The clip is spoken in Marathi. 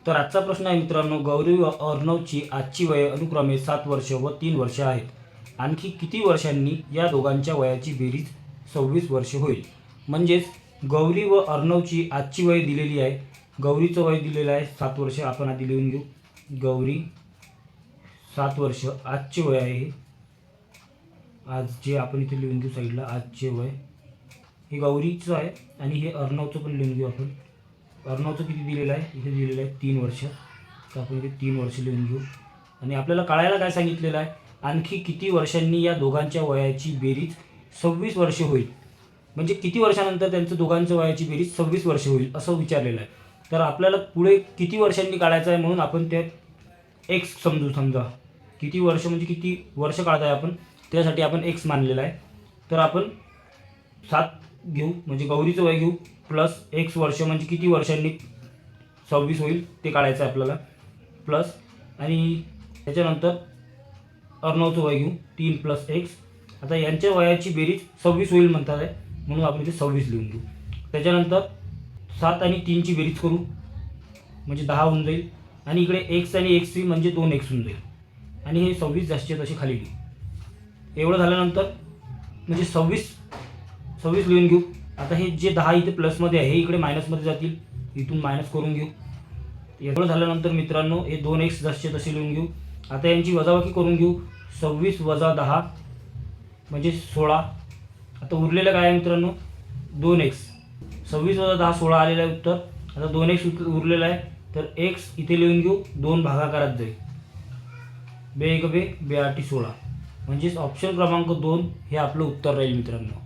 तर आजचा प्रश्न आहे मित्रांनो, गौरी व अर्णवची आजची वये अनुक्रमे 7 वर्ष व 3 वर्ष आहेत. आणखी किती वर्षांनी या दोघांच्या वयाची बेरीज 26 वर्ष होईल? म्हणजेच गौरी व अर्णवची आजची वय दिलेली आहे. गौरीचं वय दिलेलं आहे 7 वर्ष. आपण आधी लिहून घेऊ. गौरी 7 वर्ष, आजचे वय आहे हे. आज जे आपण इथे लिहून घेऊ साईडला, आजचे वय हे गौरीचं आहे आणि हे अर्णवचं पण लिहून घेऊ आपण. अर्णवचं किती दिलेलं आहे? इथे दिलेलं आहे 3 वर्ष. तर आपण इथे 3 वर्ष लिहून घेऊ. आणि आपल्याला कळायला काय सांगितलेलं आहे? आणखी किती वर्षांनी या दोघांच्या वयाची बेरीज 26 वर्ष होईल. म्हणजे किती वर्षानंतर त्यांचं दोघांच्या वयाची बेरीज 26 वर्ष होईल असं विचारलेलं आहे. तर आपल्याला पुढे किती वर्षांनी काढायचं आहे म्हणून आपण ते एक्स समजा किती वर्ष म्हणजे किती वर्ष काढत आहे आपण, त्यासाठी आपण एक्स मानलेला आहे. तर आपण 7 घेऊ म्हणजे गौरीचं वय घेऊ प्लस एक्स वर्ष म्हणजे किती वर्षांनी 26 होईल ते काढायचं आहे आपल्याला. प्लस आणि त्याच्यानंतर अर्णवचं वय घेऊ 3 प्लस एक्स. आता यांच्या वयाची बेरीज 26 होईल म्हणतात आहे म्हणून आपण इथे 26 लिहून घेऊ. त्याच्यानंतर 7 आणि 3ची बेरीज करू म्हणजे 10 होऊन जाईल. आणि इकडे एक्स आणि एक्स म्हणजे 2x होऊन जाईल. आणि हे 26 जास्तीत तसे खाली लिहू. एवढं झाल्यानंतर म्हणजे 26 लिहून घेऊ. आता हे जे 10 इथे प्लसमध्ये आहे हे इकडे मायनसमध्ये जातील, इथून मायनस करून घेऊ. एवढं झाल्यानंतर मित्रांनो हे 2x जसचे तसे लिहून घेऊ. आता यांची वजाबाकी करून घेऊ. 26 वजा 10 म्हणजे 16. आता उरलेलं काय आहे मित्रांनो? 2x. 26 वजा 10 16 आलेलं आहे उत्तर. आता 2x उरलेलं आहे तर x इथे लिहून घेऊ. 2 भागाकारात जाईल. 2 1 2 2 8 16 म्हणजेच ऑप्शन क्रमांक 2 हे आपलं उत्तर राहील मित्रांनो.